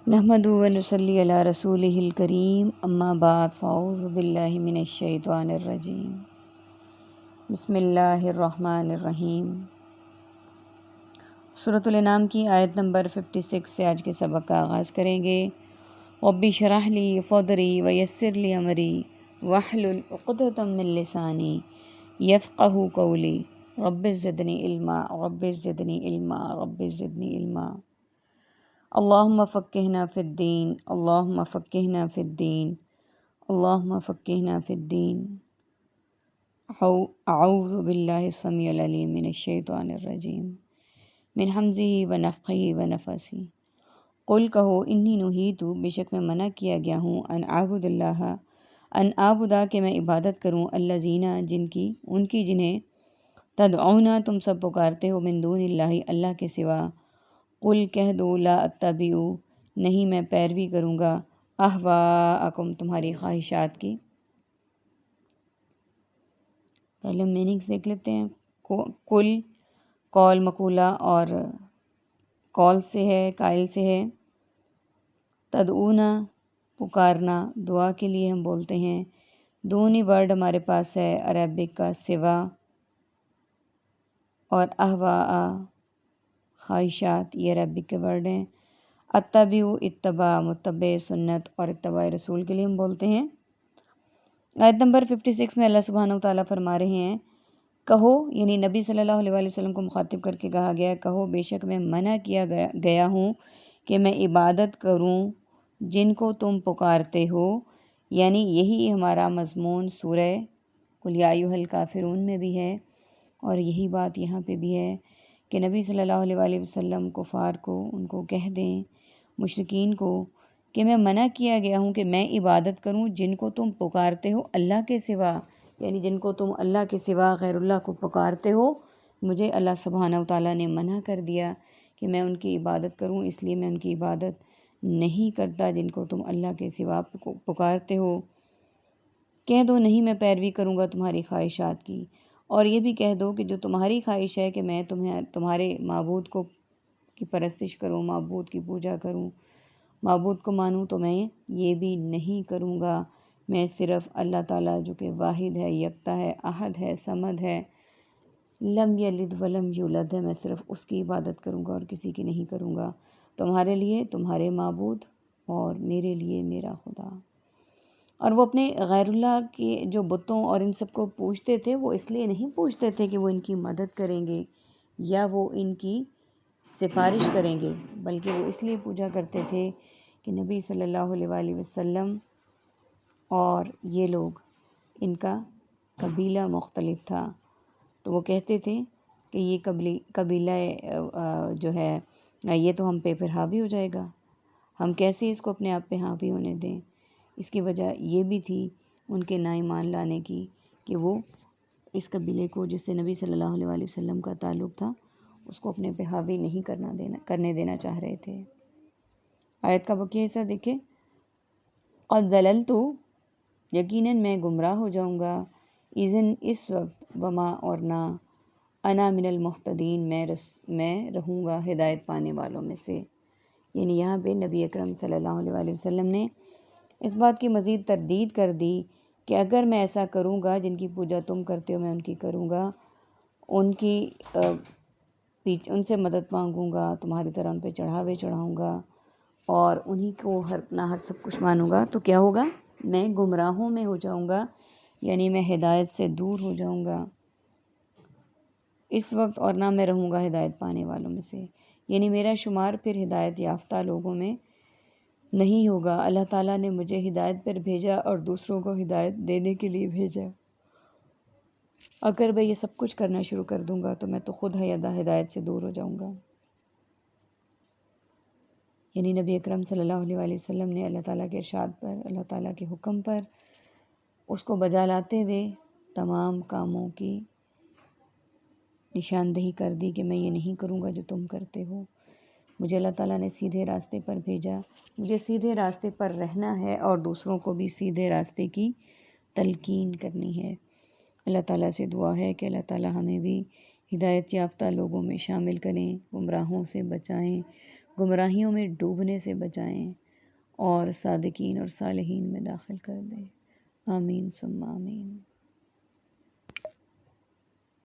نحمدہ و نصلی علی رسولہ الکریم اما بعد فاعوذ باللہ من الشیطان الرجیم بسم اللہ الرحمن الرحیم۔ سورۃ الانعام کی آیت نمبر 56 سے آج کے سبق کا آغاز کریں گے۔ رب اشرح لی صدری ویسر لی امری واحلل عقدۃ من لسانی یفقہوا قولی رب زدنی علما رب زدنی علما رب زدنی علما۔ اللہم فقہنا فی الدین اللہم فقہنا فی الدین اللہم فقہنا فی الدین۔ اعوذ باللہ السمیع العلیم من الشیطان الرجیم من حمزہ ونفخہ ونفثہ۔ قل کہو انی نہیت، بے شک میں منع کیا گیا ہوں، ان اعبدا کہ میں عبادت کروں، الذین ان کی جنہیں تدعون تم سب پکارتے ہو، من دون اللہ اللہ کے سوا۔ قل کہہ دو لا اتبع نہیں میں پیروی کروں گا، اہواءکم تمہاری خواہشات کی۔ پہلے ہم میننگس دیکھ لیتے ہیں۔ کل قول مقولہ اور قول سے ہے، قائل سے ہے۔ تدعونا پکارنا، دعا کے لیے ہم بولتے ہیں۔ دونی ورڈ ہمارے پاس ہے عربک کا سوا، اور اہواء خواہشات یہ عربک کے ورڈ ہیں۔ اتبع اتباع متبع سنت، اور اتباع رسول کے لیے ہم بولتے ہیں۔ آیت نمبر 56 میں اللہ سبحانہ و تعالیٰ فرما رہے ہیں، کہو یعنی نبی صلی اللہ علیہ وآلہ وسلم کو مخاطب کر کے کہا گیا، کہو بے شک میں منع کیا گیا ہوں کہ میں عبادت کروں جن کو تم پکارتے ہو، یعنی یہی ہمارا مضمون سورہ قل یا ایھا الکافرون میں بھی ہے، اور یہی بات یہاں پہ بھی ہے کہ نبی صلی اللہ علیہ وآلہ وسلم کفار کو ان کو کہہ دیں، مشرکین کو، کہ میں منع کیا گیا ہوں کہ میں عبادت کروں جن کو تم پکارتے ہو اللہ کے سوا، یعنی جن کو تم اللہ کے سوا غیر اللہ کو پکارتے ہو، مجھے اللہ سبحانہ و تعالیٰ نے منع کر دیا کہ میں ان کی عبادت کروں، اس لیے میں ان کی عبادت نہیں کرتا جن کو تم اللہ کے سوا پکارتے ہو۔ کہہ دو نہیں میں پیروی کروں گا تمہاری خواہشات کی، اور یہ بھی کہہ دو کہ جو تمہاری خواہش ہے کہ میں تمہارے معبود کی پرستش کروں، معبود کی پوجا کروں، معبود کو مانوں، تو میں یہ بھی نہیں کروں گا۔ میں صرف اللہ تعالیٰ جو کہ واحد ہے، یکتا ہے، احد ہے، صمد ہے، لم یلد ولم یولد ہے، میں صرف اس کی عبادت کروں گا اور کسی کی نہیں کروں گا۔ تمہارے لیے تمہارے معبود اور میرے لیے میرا خدا۔ اور وہ اپنے غیر اللہ کے جو بتوں اور ان سب کو پوجتے تھے، وہ اس لیے نہیں پوجتے تھے کہ وہ ان کی مدد کریں گے یا وہ ان کی سفارش کریں گے، بلکہ وہ اس لیے پوجا کرتے تھے کہ نبی صلی اللہ علیہ وآلہ وسلم اور یہ لوگ، ان کا قبیلہ مختلف تھا، تو وہ کہتے تھے کہ یہ قبیلہ جو ہے یہ تو ہم پہ پھر حاوی ہو جائے گا، ہم کیسے اس کو اپنے آپ پہ حاوی ہونے دیں۔ اس کی وجہ یہ بھی تھی ان کے نا ایمان لانے کی کہ وہ اس قبیلے کو، جس سے نبی صلی اللہ علیہ وآلہ وسلم کا تعلق تھا، اس کو اپنے پہ حاوی نہیں کرنے دینا چاہ رہے تھے۔ آیت کا بقیہ حصہ دیکھیں۔ قد ضللت یقیناً میں گمراہ ہو جاؤں گا، اذن اس وقت، وما اور نہ، انا من المہتدین میں رہوں گا ہدایت پانے والوں میں سے۔ یعنی یہاں پہ نبی اکرم صلی اللہ علیہ وآلہ وسلم نے اس بات کی مزید تردید کر دی کہ اگر میں ایسا کروں گا، جن کی پوجا تم کرتے ہو میں ان کی کروں گا، ان سے مدد مانگوں گا، تمہاری طرح ان پہ چڑھاوے چڑھاؤں گا اور انہی کو ہر سب کچھ مانوں گا، تو کیا ہوگا؟ میں گمراہوں میں ہو جاؤں گا، یعنی میں ہدایت سے دور ہو جاؤں گا اس وقت، اور نہ میں رہوں گا ہدایت پانے والوں میں سے، یعنی میرا شمار پھر ہدایت یافتہ لوگوں میں نہیں ہوگا۔ اللہ تعالیٰ نے مجھے ہدایت پر بھیجا اور دوسروں کو ہدایت دینے کے لیے بھیجا۔ اگر میں یہ سب کچھ کرنا شروع کر دوں گا تو میں تو خود ہدایت سے دور ہو جاؤں گا۔ یعنی نبی اکرم صلی اللہ علیہ وآلہ وسلم نے اللہ تعالیٰ کے ارشاد پر، اللہ تعالیٰ کے حکم پر اس کو بجا لاتے ہوئے تمام کاموں کی نشاندہی کر دی کہ میں یہ نہیں کروں گا جو تم کرتے ہو۔ مجھے اللہ تعالیٰ نے سیدھے راستے پر بھیجا، مجھے سیدھے راستے پر رہنا ہے اور دوسروں کو بھی سیدھے راستے کی تلقین کرنی ہے۔ اللہ تعالیٰ سے دعا ہے کہ اللہ تعالیٰ ہمیں بھی ہدایت یافتہ لوگوں میں شامل کریں، گمراہوں سے بچائیں، گمراہیوں میں ڈوبنے سے بچائیں اور صادقین اور صالحین میں داخل کر دیں۔ آمین ثم آمین۔